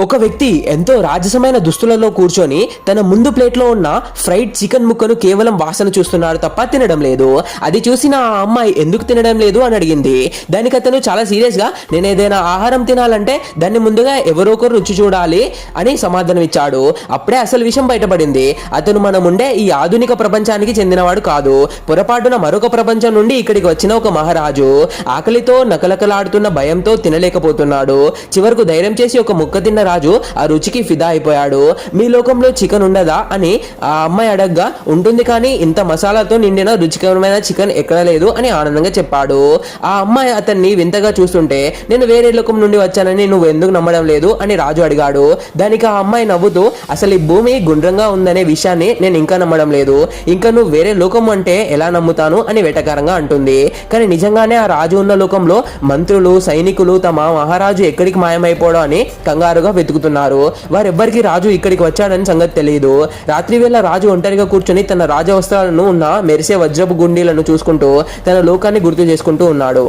ఒక వ్యక్తి ఎంతో రాజసమైన దుస్తులలో కూర్చొని తన ముందు ప్లేట్లో ఉన్న ఫ్రైడ్ చికెన్ ముక్కను కేవలం వాసన చూస్తున్నాడు తప్ప తినడం లేదు. అది చూసిన ఆ అమ్మాయి ఎందుకు తినడం లేదు అని అడిగింది. దానికి అతను చాలా సీరియస్ గా నేను ఏదైనా ఆహారం తినాలంటే దాన్ని ముందుగా ఎవరో ఒకరు రుచి చూడాలి అని సమాధానం ఇచ్చాడు. అప్పుడే అసలు విషయం బయటపడింది. అతను మనం ఉండే ఈ ఆధునిక ప్రపంచానికి చెందినవాడు కాదు. పొరపాటున మరొక ప్రపంచం నుండి ఇక్కడికి వచ్చిన ఒక మహారాజు. ఆకలితో నకలకలాడుతున్న భయంతో తినలేకపోతున్నాడు. చివరకు ధైర్యం చేసి ఒక ముక్క తిన్న రాజు ఆ రుచికి ఫిదా అయిపోయాడు. మీ లోకంలో చికెన్ ఉండదా అని ఆ అమ్మాయి అడగ్గా ఉంటుంది, కానీ ఇంత మసాలాతో నిండిన రుచికరమైన చికెన్ ఎక్కడ లేదు అని ఆనందంగా చెప్పాడు. ఆ అమ్మాయి అతన్ని వింతగా చూస్తుంటే నేను వేరే లోకం నుండి వచ్చానని నువ్వు ఎందుకు నమ్మడం లేదు అని రాజు అడిగాడు. దానికి ఆ అమ్మాయి నవ్వుతూ అసలు ఈ భూమి గుండ్రంగా ఉందనే విషయాన్ని నేను ఇంకా నమ్మడం లేదు, ఇంకా నువ్వు వేరే లోకం అంటే ఎలా నమ్ముతాను అని వెటకారంగా అంటుంది. కానీ నిజంగానే ఆ రాజు ఉన్న లోకంలో మంత్రులు సైనికులు తమ మహారాజు ఎక్కడికి మాయమైపోవడం అని కంగారుగా వెతుకుతున్నారు. వారెవ్వరికి రాజు ఇక్కడికి వచ్చాడని సంగతి తెలియదు. రాత్రి వేళ రాజు ఒంటరిగా కూర్చొని తన రాజవస్త్రాలను ఉన్న మెరిసే వజ్రపు గుండీలను చూసుకుంటూ తన లోకాన్ని గుర్తు చేసుకుంటూ ఉన్నాడు.